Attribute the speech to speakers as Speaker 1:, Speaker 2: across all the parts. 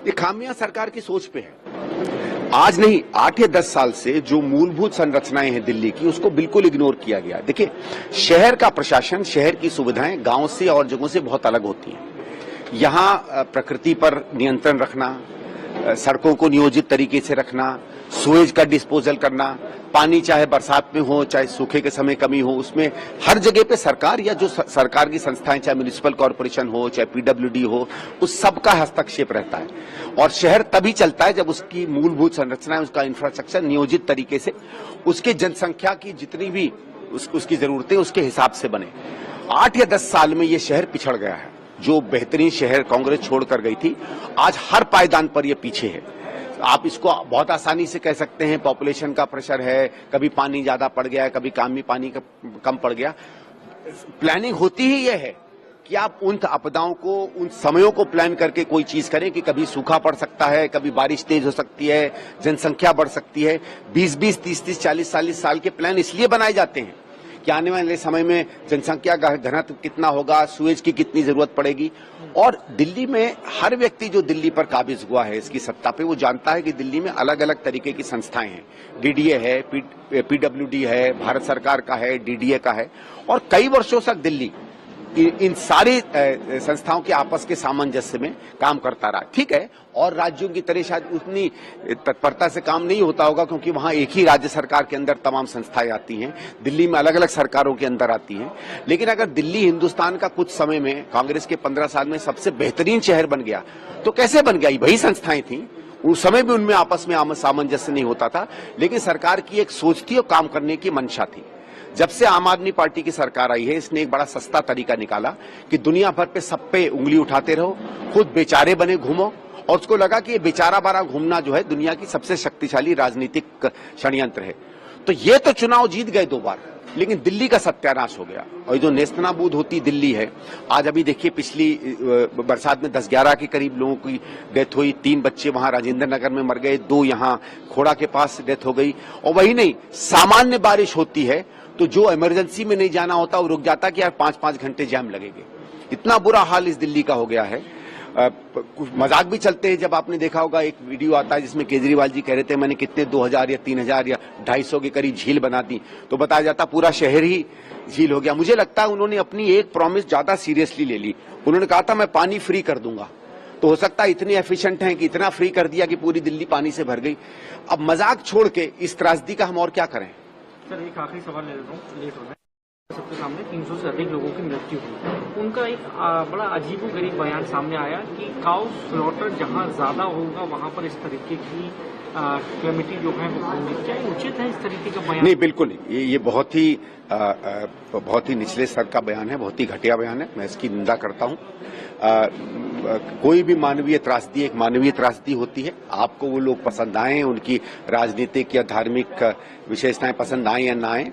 Speaker 1: ये खामियां सरकार की सोच पे है। आज नहीं 8 या 10 साल से जो मूलभूत संरचनाएं हैं दिल्ली की, उसको बिल्कुल इग्नोर किया गया। देखिए, शहर का प्रशासन, शहर की सुविधाएं गांव से और जगहों से बहुत अलग होती हैं। यहाँ प्रकृति पर नियंत्रण रखना, सड़कों को नियोजित तरीके से रखना, सुएज का डिस्पोजल करना, पानी चाहे बरसात में हो चाहे सूखे के समय कमी हो, उसमें हर जगह पे सरकार या जो सरकार की संस्थाएं, चाहे म्युनिसिपल कॉर्पोरेशन हो चाहे पीडब्ल्यूडी हो, उस सब का हस्तक्षेप रहता है। और शहर तभी चलता है जब उसकी मूलभूत संरचना, उसका इंफ्रास्ट्रक्चर नियोजित तरीके से, उसके जनसंख्या की जितनी भी उसकी जरूरतें उसके हिसाब से बने। 8 या 10 साल में ये शहर पिछड़ गया है। जो बेहतरीन शहर कांग्रेस छोड़कर गई थी, आज हर पायदान पर ये पीछे है। आप इसको बहुत आसानी से कह सकते हैं, पॉपुलेशन का प्रेशर है, कभी पानी ज्यादा पड़ गया, कभी पानी कम पड़ गया। प्लानिंग होती ही यह है कि आप उन आपदाओं को, उन समयों को प्लान करके कोई चीज करें कि कभी सूखा पड़ सकता है, कभी बारिश तेज हो सकती है, जनसंख्या बढ़ सकती है। 20-20, 30-30, 40-40 साल के प्लान इसलिए बनाए जाते हैं कि आने वाले समय में जनसंख्या का घनत्व कितना होगा, सुएज की कितनी जरूरत पड़ेगी। और दिल्ली में हर व्यक्ति जो दिल्ली पर काबिज हुआ है इसकी सत्ता पे, वो जानता है कि दिल्ली में अलग अलग तरीके की संस्थाएं हैं। डीडीए है, पीडब्ल्यूडी है, भारत सरकार का है, डीडीए का है, और कई वर्षों तक दिल्ली इन सारी संस्थाओं के आपस के सामंजस्य में काम करता रहा। ठीक है, और राज्यों की तरह शायद उतनी तत्परता से काम नहीं होता होगा, क्योंकि वहां एक ही राज्य सरकार के अंदर तमाम संस्थाएं आती हैं, दिल्ली में अलग अलग सरकारों के अंदर आती हैं। लेकिन अगर दिल्ली हिंदुस्तान का कुछ समय में, कांग्रेस के 15 साल में सबसे बेहतरीन शहर बन गया, तो कैसे बन गया? वही संस्थाएं थी, उस समय भी उनमें आपस में सामंजस्य नहीं होता था, लेकिन सरकार की एक सोच थी और काम करने की मंशा थी। जब से आम आदमी पार्टी की सरकार आई है, इसने एक बड़ा सस्ता तरीका निकाला कि दुनिया भर पे सब पे उंगली उठाते रहो, खुद बेचारे बने घूमो, और उसको लगा कि ये बेचारा बारा घूमना जो है दुनिया की सबसे शक्तिशाली राजनीतिक षड्यंत्र है। तो ये तो चुनाव जीत गए 2 बार, लेकिन दिल्ली का सत्यानाश हो गया। और जो नेस्तनाबूद होती दिल्ली है, आज अभी देखिए पिछली बरसात में 10-11 के करीब लोगों की डेथ हुई। 3 बच्चे वहां राजेंद्र नगर में मर गए, 2 यहाँ खोड़ा के पास डेथ हो गई। और वही नहीं, सामान्य बारिश होती है तो जो इमरजेंसी में नहीं जाना होता वो रुक जाता कि यार 5-5 घंटे जाम लगेंगे। इतना बुरा हाल इस दिल्ली का हो गया है। कुछ मजाक भी चलते हैं, जब आपने देखा होगा एक वीडियो आता है जिसमें केजरीवाल जी कह रहे थे मैंने कितने 2000 या 3000 या 250 के करीब झील बना दी, तो बताया जाता पूरा शहर ही झील हो गया। मुझे लगता है उन्होंने अपनी एक प्रॉमिस ज्यादा सीरियसली ले ली। उन्होंने कहा था मैं पानी फ्री कर दूंगा, तो हो सकता है इतने एफिशिएंट हैं कि इतना फ्री कर दिया कि पूरी दिल्ली पानी से भर गई। अब मजाक छोड़ के इस त्रासदी का हम और क्या करें?
Speaker 2: सर, एक आखिरी सवाल ले लेता हूँ, लेट हो रहा है। सबके सामने 300 से अधिक लोगों की मृत्यु हुई। उनका एक बड़ा अजीबोगरीब बयान सामने आया कि काउ स्लॉटर जहां ज्यादा होगा वहां पर इस तरीके की कैलेमिटी जो है वो होंगी। क्या उचित है इस तरीके का बयान?
Speaker 1: नहीं, बिल्कुल नहीं। ये बहुत ही निचले स्तर का बयान है, बहुत ही घटिया बयान है। मैं इसकी निंदा करता हूं। कोई भी मानवीय त्रासदी एक मानवीय त्रासदी होती है। आपको वो लोग पसंद आए, उनकी राजनीतिक या धार्मिक विशेषताएं पसंद आए या ना आए,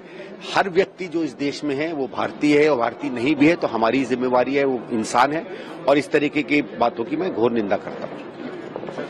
Speaker 1: हर व्यक्ति जो इस देश में है वो भारतीय है, और भारतीय नहीं भी है तो हमारी जिम्मेवारी है, वो इंसान है, और इस तरीके की बातों की मैं घोर निंदा करता हूं।